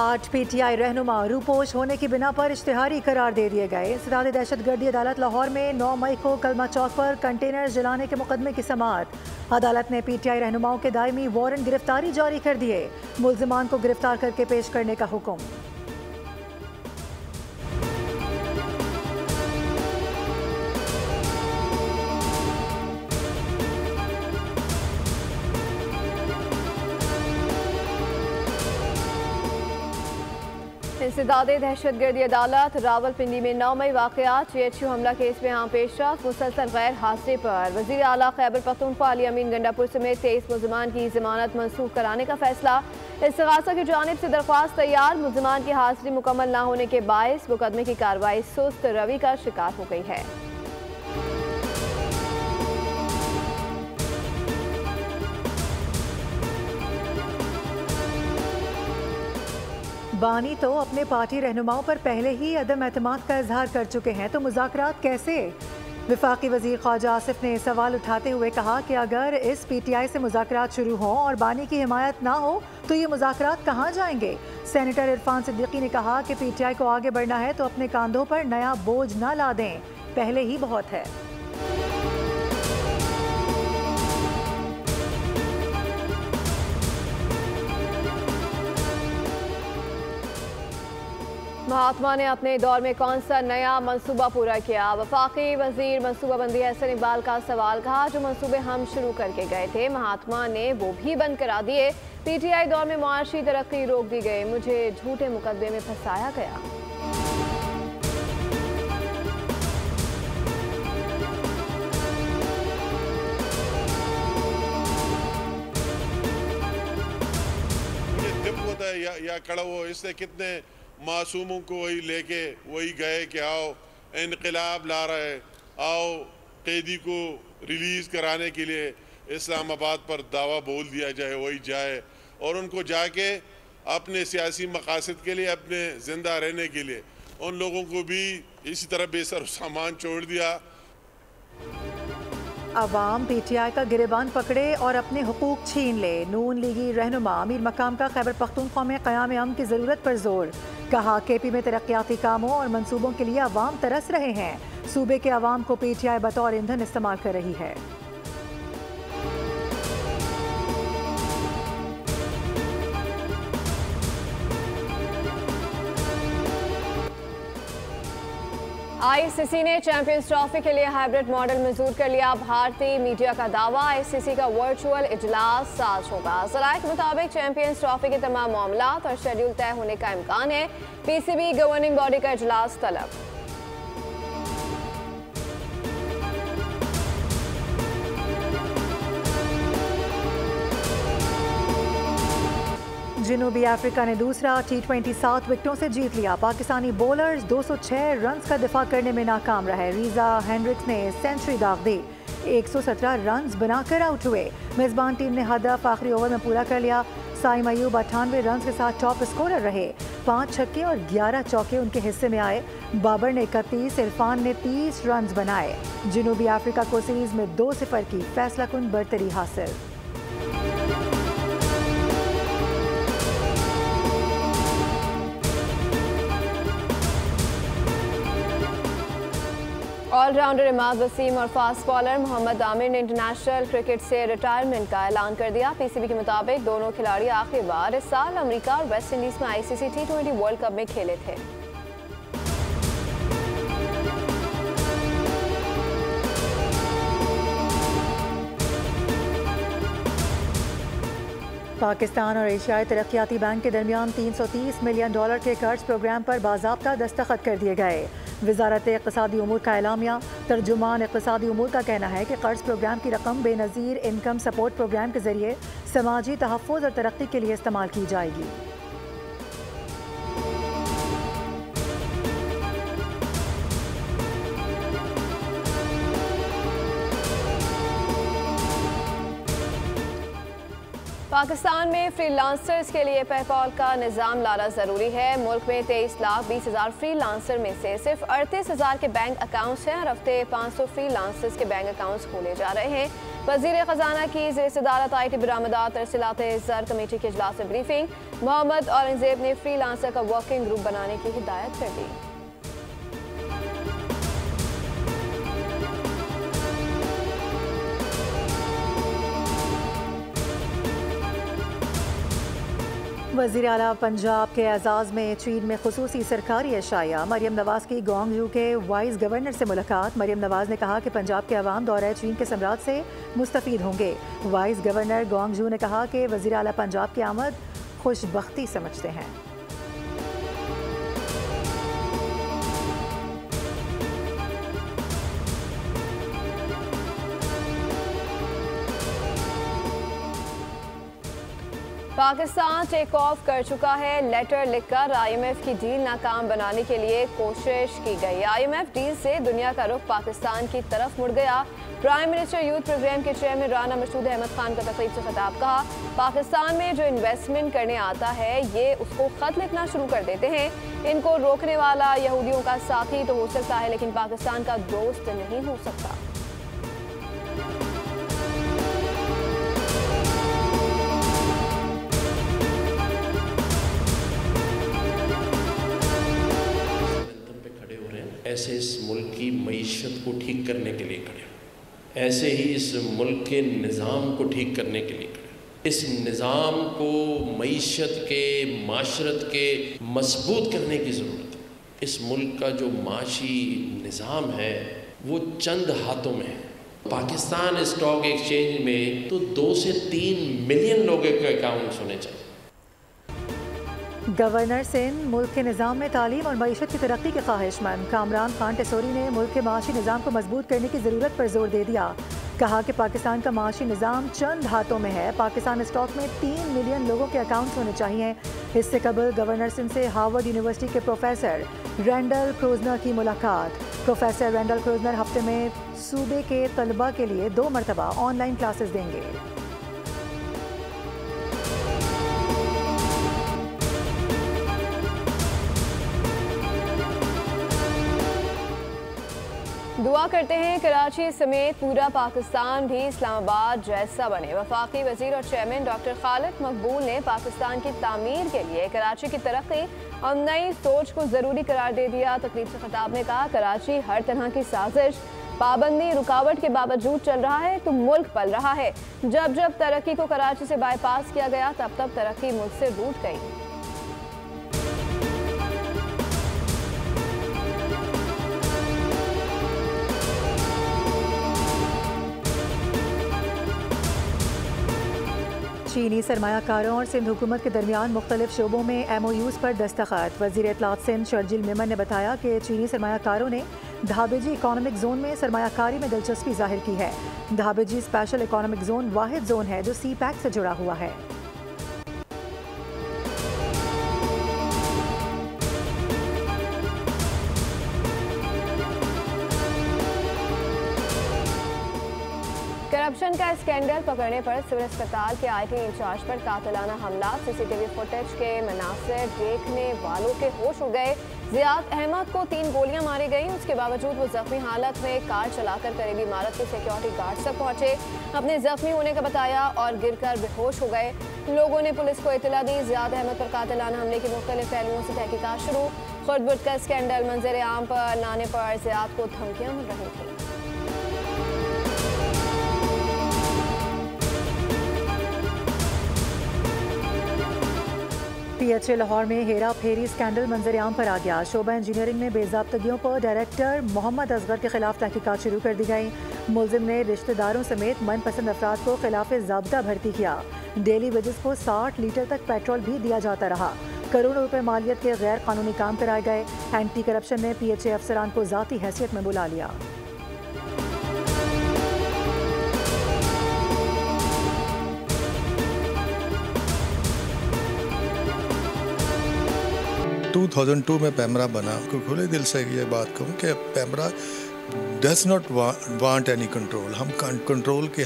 8 PTI रहनुमा रूपोश होने की बिना पर इश्तिहारी करार दे दिए गए। इंसदाद दहशतगर्दी अदालत लाहौर में 9 मई को कलमा चौक पर कंटेनर जलाने के मुकदमे की समाअत। अदालत ने PTI रहनुमाओं के दायमी वारंट गिरफ्तारी जारी कर दिए। मुल्जिमान को गिरफ्तार करके पेश करने का हुक्म। इंसदाद दहशतगर्दी अदालत रावलपिंडी में 9 मई वाक़यात GHU हमला केस में यहाँ पेशरफ मुसलसल गैर हाजिरी पर वज़ीर आला खैबर पख्तूनख्वा अली अमीन गंडापुर समेत 23 मुल्ज़िमान की ज़मानत मनसूख कराने का फैसला। इस्तिग़ासा की जानिब से दरख्वास्त तैयार। मुल्ज़िमान की हाजिरी मुकम्मल न होने के बायस मुकदमे की कार्रवाई सुस्त रवि का शिकार हो गई है। बानी तो अपने पार्टी रहनुमाओं पर पहले ही अदम एतमाद का इजहार कर चुके हैं, तो मुज़ाकरात कैसे? वफाकी वज़ीर ख्वाजा आसिफ ने सवाल उठाते हुए कहा कि अगर इस PTI से मुज़ाकरात शुरू हों और बानी की हिमायत ना हो तो ये मुज़ाकरात कहाँ जाएंगे? सेनेटर इरफान सिद्दीकी ने कहा कि PTI को आगे बढ़ना है तो अपने कांधों पर नया बोझ ना ला दें, पहले ही बहुत है। महात्मा ने अपने दौर में कौन सा नया मंसूबा पूरा किया? वफाकी वजीर मंसूबाबंदी हसन इकबाल का सवाल। कहा जो मंसूबे हम शुरू करके गए थे महात्मा ने वो भी बंद करा दिए। PTI दौर में मुआशी तरक्की रोक दी गई, मुझे झूठे मुकदमे में फंसाया गया। या खड़ा वो इसने कितने मासूमों को वही लेके वही गए कि आओ इनकलाब ला रहे, आओ कैदी को रिलीज़ कराने के लिए इस्लामाबाद पर दावा बोल दिया जाए, वही जाए और उनको जाके अपने सियासी मकासद के लिए, अपने ज़िंदा रहने के लिए उन लोगों को भी इसी तरह बेसर सामान छोड़ दिया। अवाम PTI का गिरेबान पकड़े और अपने हुकूक छीन ले। नून लीगी रहनुमा अमीर मकाम का खैबर पख्तूनख्वा में क़याम अमन की ज़रूरत पर जोर। कहा KP में तरक्याती कामों और मंसूबों के लिए अवाम तरस रहे हैं। सूबे के अवाम को PTI बतौर ईंधन इस्तेमाल कर रही है। ICC ने चैंपियंस ट्रॉफी के लिए हाइब्रिड मॉडल मंजूर कर लिया। भारतीय मीडिया का दावा ICC का वर्चुअल इजलास आज होगा। ज़राए के मुताबिक चैंपियंस ट्रॉफी के तमाम मामलात और शेड्यूल तय होने का इम्कान है। PCB गवर्निंग बॉडी का इजलास तलब। जनूबी अफ्रीका ने दूसरा T20 7 विकेटों से जीत लिया। पाकिस्तानी बॉलर्स 206 रन का दिफा करने में नाकाम रहे। रीजा हेनरिक्स ने सेंचुरी दाग दी। 117 रन बनाकर आउट हुए। मेजबान टीम ने हदफ आखिरी ओवर में पूरा कर लिया। साइम अयूब 98 रन के साथ टॉप स्कोरर रहे। 5 छक्के और 11 चौके उनके हिस्से में आए। बाबर ने 31, इरफान ने 30 रन बनाए। जनूबी अफ्रीका को सीरीज में 2-0 की फैसलाकुन बढ़तरी हासिल। ऑलराउंडर इमाद वसीम और फास्ट बॉलर मोहम्मद आमिर ने इंटरनेशनल क्रिकेट से रिटायरमेंट का ऐलान कर दिया। PCB के मुताबिक दोनों खिलाड़ी आखिरी बार इस साल अमेरिका और वेस्ट इंडीज में ICC T20 वर्ल्ड कप में खेले थे। पाकिस्तान और एशियाई तरक्याती बैंक के दरमियान $330 मिलियन के कर्ज प्रोग्राम पर बाज़ाब्ता दस्तखत कर दिए गए। वजारत इक़्तिसादी उमूर का एलामिया। तर्जुमान इक़्तिसादी उमूर का कहना है कि कर्ज प्रोग्राम की रकम बेनज़ीर इनकम सपोर्ट प्रोग्राम के जरिए समाजी तहफ़्फ़ुज़ और तरक्की के लिए इस्तेमाल की जाएगी। पाकिस्तान में फ्रीलांसर्स के लिए पेपॉल का निज़ाम लाना ज़रूरी है। मुल्क में 23,20,000 फ्रीलांसर में से सिर्फ 38,000 के बैंक अकाउंट्स हैं। हर हफ्ते 500 फ्रीलांसर्स के बैंक अकाउंट्स खोले जा रहे हैं। वज़ीर ख़जाना की ज़ेर-ए-सदारत IT बरामदात तरसीलात ज़र कमेटी के इजलास में ब्रीफिंग। मोहम्मद औरंगज़ेब ने फ्रीलांसर का वर्किंग ग्रुप बनाने की हिदायत कर दी। वज़ीर आला पंजाब के एजाज़ में चीन में खुसूसी सरकारी अशाया। मरियम नवाज़ की ग्वांगझू के वाइस गवर्नर से मुलाकात। मरियम नवाज़ ने कहा कि पंजाब के अवाम दौरे चीन के सम्राट से मुस्तफ़ीद होंगे। वाइस गवर्नर ग्वांगझू ने कहा कि वज़ीर आला पंजाब की आमद खुशबख्ती समझते हैं। पाकिस्तान टेक ऑफ कर चुका है। लेटर लिखकर IMF की डील नाकाम बनाने के लिए कोशिश की गई। IMF डील से दुनिया का रुख पाकिस्तान की तरफ मुड़ गया। प्राइम मिनिस्टर यूथ प्रोग्राम के चेयरमैन राना मशहूद अहमद खान का तकरीब से खिताब। कहा, पाकिस्तान में जो इन्वेस्टमेंट करने आता है ये उसको खत लिखना शुरू कर देते हैं। इनको रोकने वाला यहूदियों का साथी तो हो सकता है लेकिन पाकिस्तान का दोस्त नहीं हो सकता। ऐसे इस मुल्क की मईशत को ठीक करने के लिए खड़े, ऐसे ही इस मुल्क के निज़ाम को ठीक करने के लिए खड़े। इस निज़ाम को मईशत के, माशरत के मजबूत करने की ज़रूरत है। इस मुल्क का जो माशी निज़ाम है वो चंद हाथों में है। पाकिस्तान स्टॉक एक्सचेंज में तो 2 से 3 मिलियन लोगों के अकाउंट्स होने चाहिए। गवर्नर सिंध मुल्क के निज़ाम में तालीम और मईशत की तरक्की के ख्वाहिशमंद। कामरान खान टेसोरी ने मुल्क के माशी निज़ाम को मजबूत करने की ज़रूरत पर जोर दे दिया। कहा कि पाकिस्तान का माशी निज़ाम चंद हाथों में है। पाकिस्तान स्टॉक में 3 मिलियन लोगों के अकाउंट्स होने चाहिए। इससे कबल गवर्नर सिंध से हार्वर्ड यूनिवर्सिटी के प्रोफेसर रैंडल क्रोजनर की मुलाकात। प्रोफेसर रैंडल क्रोजनर हफ्ते में सूबे के तलबा के लिए 2 मरतबा ऑनलाइन क्लासेस देंगे। दुआ करते हैं कराची समेत पूरा पाकिस्तान भी इस्लामाबाद जैसा बने। वफाकी वजीर और चेयरमैन डॉक्टर खालिद मकबूल ने पाकिस्तान की तामीर के लिए कराची की तरक्की और नई सोच को ज़रूरी करार दे दिया। तकरीब से खिताब में कहा, कराची हर तरह की साजिश, पाबंदी, रुकावट के बावजूद चल रहा है तो मुल्क पल रहा है। जब जब तरक्की को कराची से बाईपास किया गया तब तब तरक्की मुल्क से रूठ गई। चीनी सरमायाकारों और सिंध हुकूमत के दरमियान मुख्तलिफ शोबों में MOUs पर दस्तखत। वज़ीर इत्तलात सिंध शर्जिल मेमन ने बताया कि चीनी सरमायाकारों ने धाबेजी इकोनॉमिक जोन में सरमायाकारी में दिलचस्पी जाहिर की है। धाबेजी स्पेशल इकोनॉमिक जोन वाहिद जोन है जो CPEC से जुड़ा हुआ है। करप्शन का स्कैंडल पकड़ने पर सिविल अस्पताल के IT इंचार्ज पर कातिलाना हमला। CCTV फुटेज के मनासिर देखने वालों के होश उड़ गए। ज़ियाद अहमद को 3 गोलियां मारी गई। उसके बावजूद वो जख्मी हालत में कार चलाकर करीबी इमारत के सिक्योरिटी गार्ड्स तक पहुंचे। अपने जख्मी होने का बताया और गिरकर बेहोश हो गए। लोगों ने पुलिस को इतला दी। ज़ियाद अहमद पर कातिलाना हमले के मुख्तलिफ पहलुओं से तहकीकात शुरू। खुर्द-बुर्द का स्कैंडल मंजर आम पर लाने पर ज़ियाद को धमकियां मिल रही थी। PHA लाहौर में हेरा फेरी स्कैंडल मंजर आम पर आ गया। शोबा इंजीनियरिंग में बेज़ाब्तगियों पर डायरेक्टर मोहम्मद असगर के खिलाफ तहकीकात शुरू कर दी गई। मुलजिम ने रिश्तेदारों समेत मनपसंद अफराद को खिलाफ ज़ाब्ता भर्ती किया। डेली वेजेस को 60 लीटर तक पेट्रोल भी दिया जाता रहा। करोड़ों रुपए मालियत के गैर कानूनी काम कराए गए। एंटी करप्शन ने PHA अफसरान को ज़ाती हैसियत में बुला लिया। टू 2002 में पैमरा बना। खुले दिल से ये बात कहूँ कि PEMRA does not want any control. हम कंट्रोल के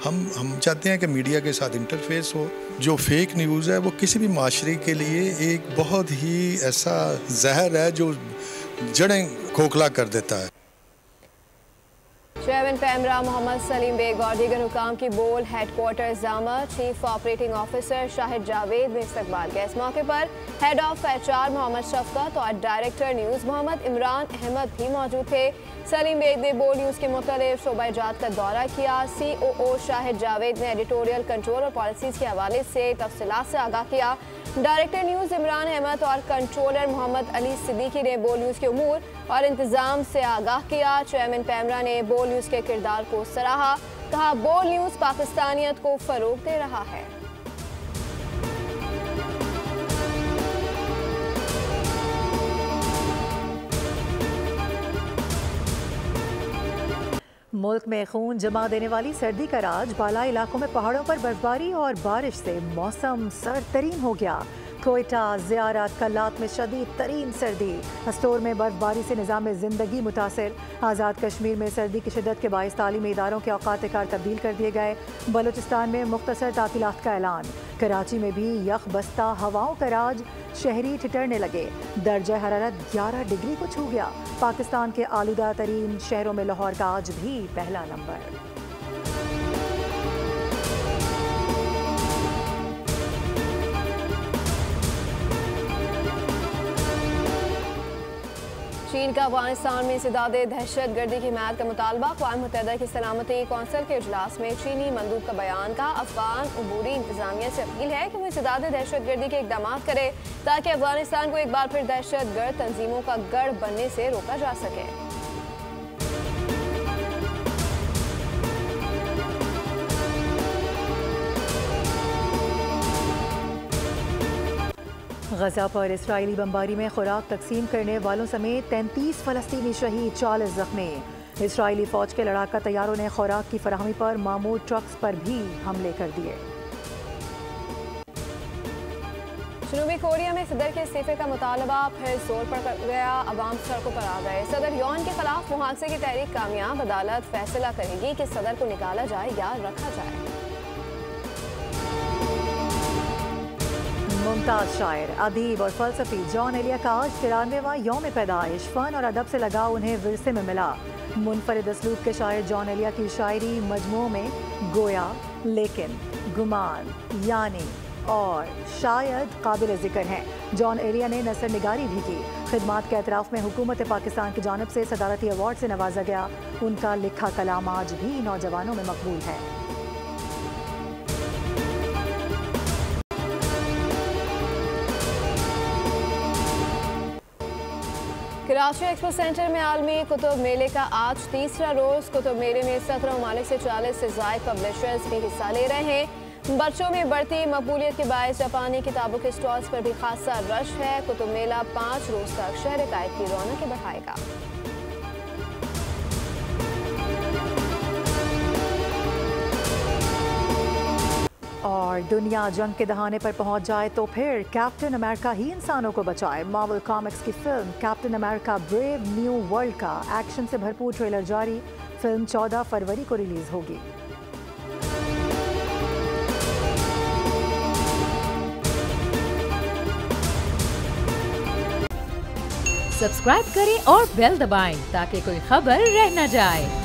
हम चाहते हैं कि मीडिया के साथ इंटरफेस हो। जो फेक न्यूज़ है वो किसी भी माशरे के लिए एक बहुत ही ऐसा जहर है जो जड़ें खोखला कर देता है। चेयरमैन पैमरा मोहम्मद सलीम बेग और दीगर हुकाम की बोल headquarters Jama chief operating officer Shahid Javed ने इस्तकबाल किया। इस मौके पर हेड ऑफ HR मोहम्मद शफकत और डायरेक्टर न्यूज़ मोहम्मद इमरान अहमद भी मौजूद थे। सलीम बेग ने बोल न्यूज़ के मुख्तलिफ शोबाजात का दौरा किया। COO शाहिद जावेद ने एडिटोरियल कंट्रोल और पॉलिसीज़ के हवाले से तफसीलात से आगाह किया। डायरेक्टर न्यूज़ इमरान अहमद और कंट्रोलर मोहम्मद अली सिद्दीकी ने बोल न्यूज़ के उमूर और इंतज़ाम से आगाह किया। चेयरमैन पैमरा ने बोल न्यूज़ के किरदार को सराहा, कहा बोल न्यूज़ पाकिस्तानियत को फ़रोग़ दे रहा है। मुल्क में खून जमा देने वाली सर्दी का राज, बाला इलाकों में पहाड़ों पर बर्फबारी और बारिश से मौसम सर्द तरीन हो गया। कोयटा, ज़ियारत, कल्लात में शदीद तरीन सर्दी। हस्तोर में बर्फबारी से निज़ाम ज़िंदगी मुतासिर। आज़ाद कश्मीर में सर्दी की शिद्दत के बाइस तालीमी इदारों के औकात कार तब्दील कर दिए गए। बलूचिस्तान में मुख्तसर तातीलात का ऐलान। कराची में भी यख बस्ता हवाओं का राज, शहरी ठिठरने लगे। दर्जा हरारत 11 डिग्री को छू गया। पाकिस्तान के आलूदा तरीन शहरों में लाहौर का आज भी पहला नंबर। चीन का अफगानिस्तान में इंसदादे दहशत गर्दी की हिमायत का मुतालबा। अक़वाम मुत्तहिदा की सलामती कौंसिल के इजलास में चीनी मंदूब का बयान का। अफगान अबूरी इंतजामिया से अपील है कि वो इंसदादे दहशत गर्दी के इक़दाम करे ताकि अफगानिस्तान को एक बार फिर दहशत गर्द तंजीमों का गढ़ बनने से रोका जा सके। गजा पर इसराइली बमबारी में खुराक तकसीम करने वालों समेत 33 फ़लस्तीनी शहीद, 40 ज़ख्मी। इसराइली फ़ौज के लड़ाका तैयारों ने खुराक की फराहमी पर मामूर ट्रक्स पर भी हमले कर दिए। जनूबी कोरिया में सदर के इस्तीफे का मुतालबा फिर जोर पकड़ गया। अवाम सड़कों पर आ गए। सदर योन के खिलाफ मुहावजे की तहरीक कामयाब। अदालत फैसला करेगी कि सदर को निकाला जाए या रखा जाए। मुमताज़ शायर, अदीब और फ़लसफ़ी जॉन एलिया का आज 93वां यौम पैदाइश। फ़न और अदब से लगाव उन्हें विरसे में मिला। मुनफरिद असलूब के शायर जॉन एलिया की शायरी मजमूओं में गोया, लेकिन, गुमान, यानी और शायद काबिल ज़िक्र हैं। जॉन एलिया ने नसर निगारी भी की। खिदमात के एतराफ़ में हुकूमत पाकिस्तान की जानिब से सदारती अवार्ड से नवाजा गया। उनका लिखा कलाम आज भी नौजवानों में मकबूल है। कराची एक्सपो सेंटर में आलमी कुतुब मेले का आज तीसरा रोज़। कुतुब मेले में 17 ममालिक से 40 से ज़ायद पब्लिशर्स भी हिस्सा ले रहे हैं। बच्चों में बढ़ती मकबूलियत के बायस जापानी किताबों के स्टॉल्स पर भी खासा रश है। कुतुब मेला 5 रोज़ तक शहर कायद की रौनक बढ़ाएगा। और दुनिया जंग के दहाने पर पहुंच जाए तो फिर कैप्टन अमेरिका ही इंसानों को बचाए। मार्वल कॉमिक्स की film captain America brave new world का एक्शन से भरपूर ट्रेलर जारी। फिल्म 14 फरवरी को रिलीज होगी। सब्सक्राइब करें और बेल दबाएं ताकि कोई खबर रह न जाए।